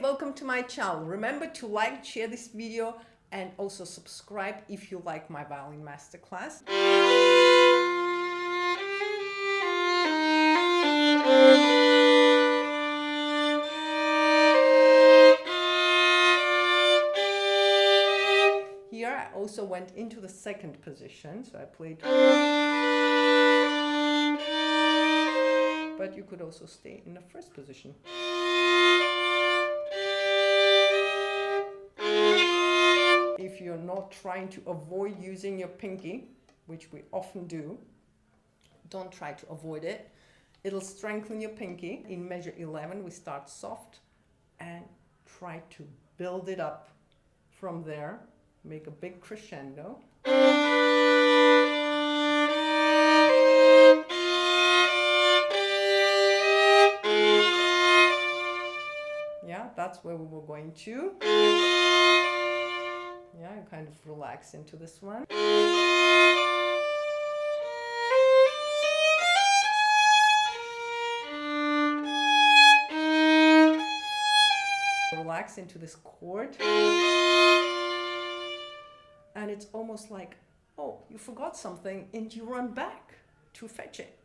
welcome to my channel. Remember to like, share this video, and also subscribe if you like my violin masterclass. Here I also went into the second position, so I played. But you could also stay in the first position. If you're not trying to avoid using your pinky, which we often do, don't try to avoid it. It'll strengthen your pinky. In measure 11, we start soft and try to build it up from there. Make a big crescendo. Yeah, that's where we were going to. Yeah, you kind of relax into this one. Relax into this chord. And it's almost like, oh, you forgot something and you run back to fetch it.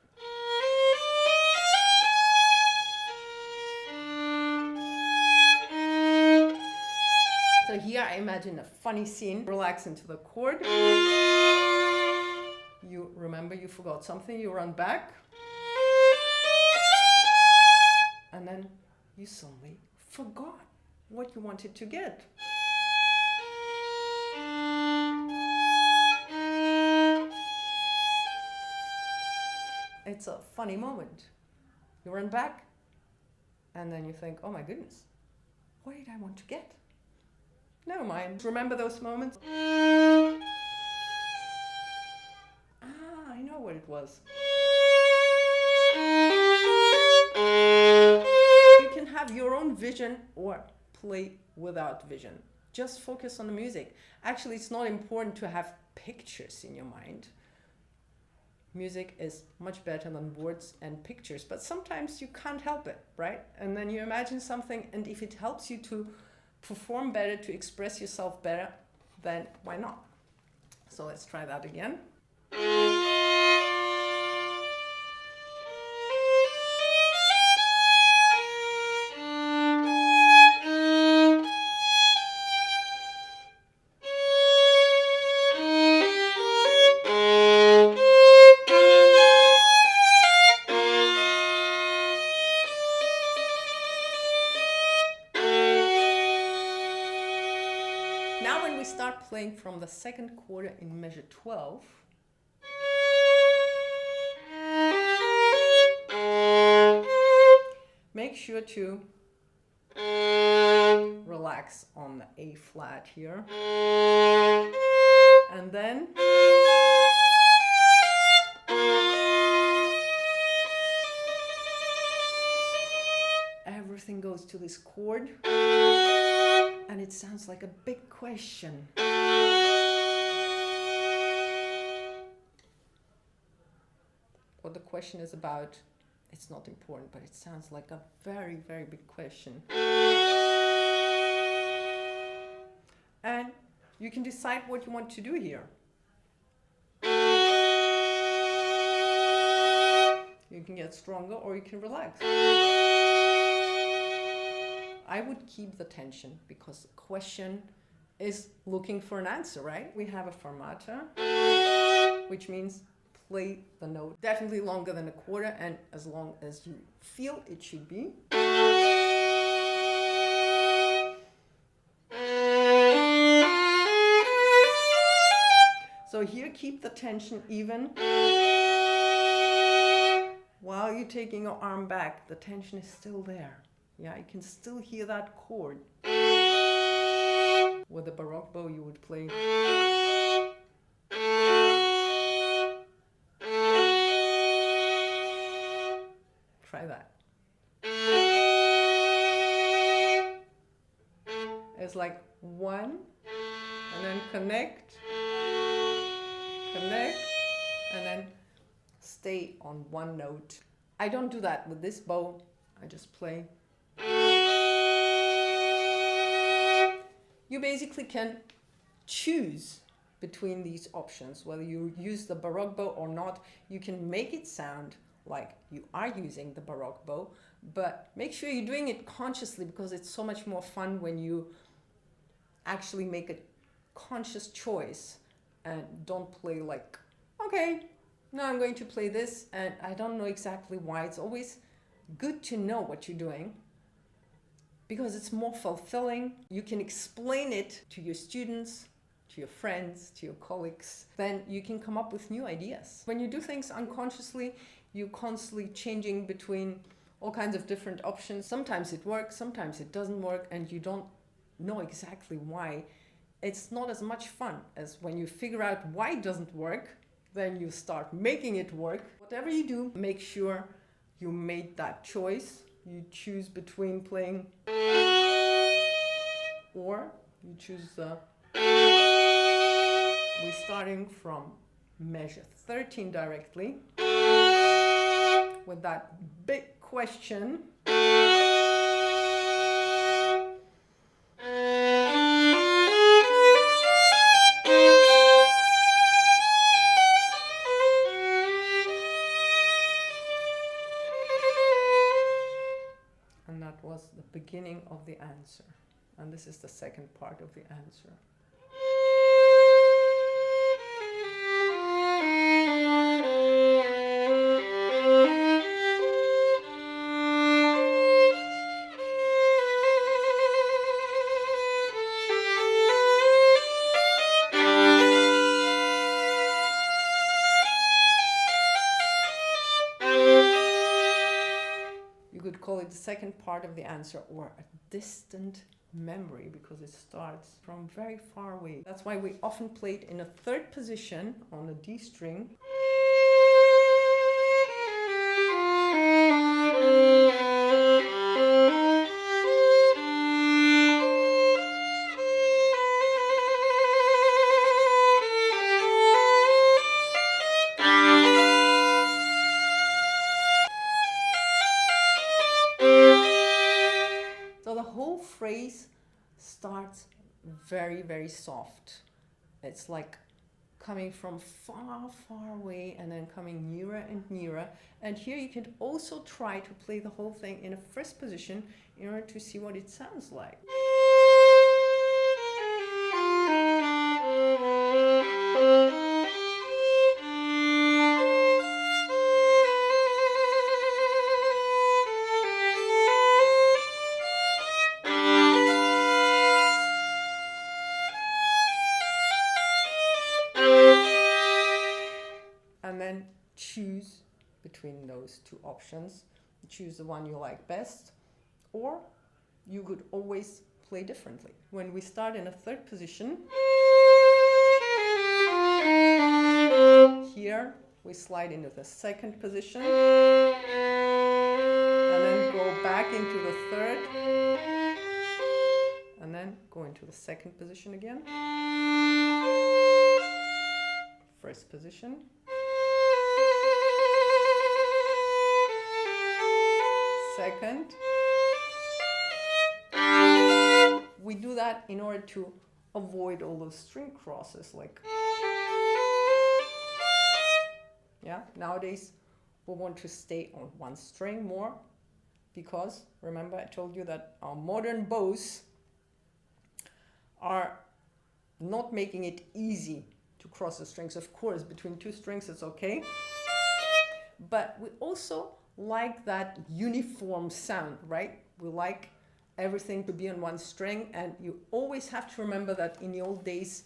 So here I imagine a funny scene. Relax into the chord. You remember you forgot something, you run back. And then you suddenly forgot what you wanted to get. It's a funny moment. You run back and then you think, oh my goodness, what did I want to get? Never mind. Remember those moments? I know what it was. You can have your own vision or play without vision. Just focus on the music. Actually, it's not important to have pictures in your mind. Music is much better than words and pictures, but sometimes you can't help it, right? And then you imagine something, and if it helps you to perform better, to express yourself better, then why not? So let's try that again. Now when we start playing from the second quarter in measure 12, make sure to relax on the A flat here. And then everything goes to this chord. And it sounds like a big question. What the question is about, it's not important, but it sounds like a very, very big question. And you can decide what you want to do here. You can get stronger or you can relax. I would keep the tension because the question is looking for an answer, right? We have a fermata, which means play the note definitely longer than a quarter and as long as you feel it should be. So here keep the tension even. While you're taking your arm back, the tension is still there. Yeah, you can still hear that chord. With a Baroque bow, you would play. Try that. It's like one, and then connect, and then stay on one note. I don't do that with this bow. I just play. you basically can choose between these options, whether you use the Baroque bow or not. You can make it sound like you are using the Baroque bow, but make sure you're doing it consciously, because it's so much more fun when you actually make a conscious choice and don't play like, okay, now I'm going to play this and I don't know exactly why. It's always good to know what you're doing, because it's more fulfilling. You can explain it to your students, to your friends, to your colleagues. Then you can come up with new ideas. When you do things unconsciously, you're constantly changing between all kinds of different options. Sometimes it works, sometimes it doesn't work, and you don't know exactly why. It's not as much fun as when you figure out why it doesn't work, then you start making it work. Whatever you do, make sure you made that choice. You choose between playing, or you choose the... We're starting from measure 13 directly with that big question. And that was the beginning of the answer. And this is the second part of the answer. Call it the second part of the answer, or a distant memory, because it starts from very far away. That's why we often play it in a third position on a D string. Phrase starts very, very soft. It's like coming from far, far away and then coming nearer and nearer. And here you can also try to play the whole thing in a first position in order to see what it sounds like. Choose between those two options. Choose the one you like best, or you could always play differently. When we start in a third position, here we slide into the second position and then go back into the third and then go into the second position again. First position. Second. We do that in order to avoid all those string crosses, like, yeah, nowadays we want to stay on one string more, because remember I told you that our modern bows are not making it easy to cross the strings. Of course, between two strings it's okay, but we also like that uniform sound, right? We like everything to be on one string, and you always have to remember that in the old days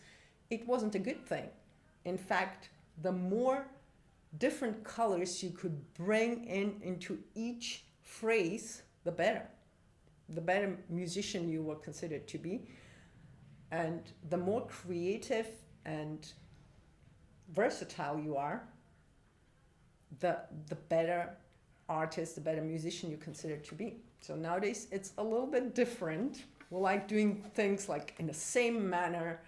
it wasn't a good thing. In fact, the more different colors you could bring into each phrase, the better. The better musician you were considered to be, and the more creative and versatile you are, the better artist, the better musician you consider to be. So nowadays it's a little bit different. We like doing things like in the same manner,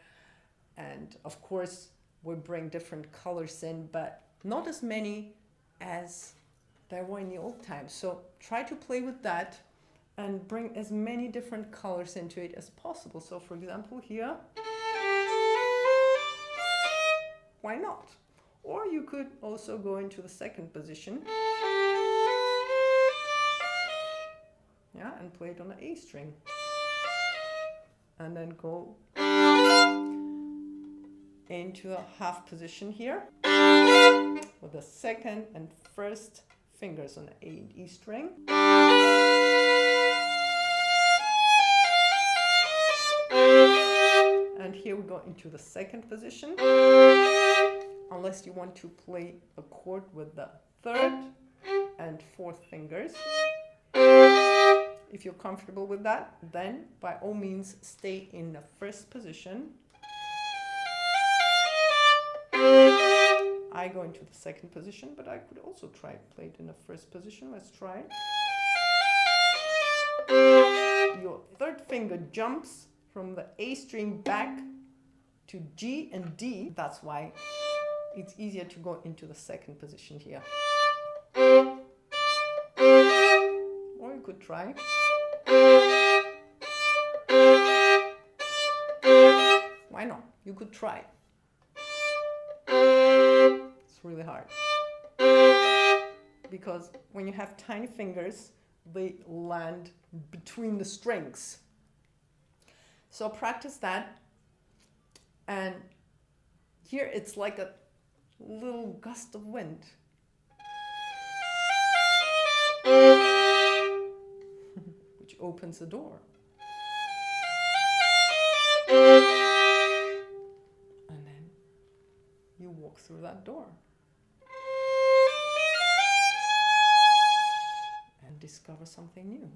and of course we bring different colors in, but not as many as there were in the old times. So try to play with that and bring as many different colors into it as possible. So for example here, why not? Or you could also go into the second position, yeah, and play it on the A string. And then go into a half position here with the second and first fingers on the A and E string. And here we go into the second position, unless you want to play a chord with the third and fourth fingers. If you're comfortable with that, then by all means stay in the first position. I go into the second position, but I could also try play it in the first position. Let's try. Your third finger jumps from the A string back to G and D. That's why it's easier to go into the second position here. Or you could try. Why not? You could try. It's really hard. Because when you have tiny fingers, they land between the strings. So practice that. And here it's like a little gust of wind. Which opens the door. And then you walk through that door. And discover something new.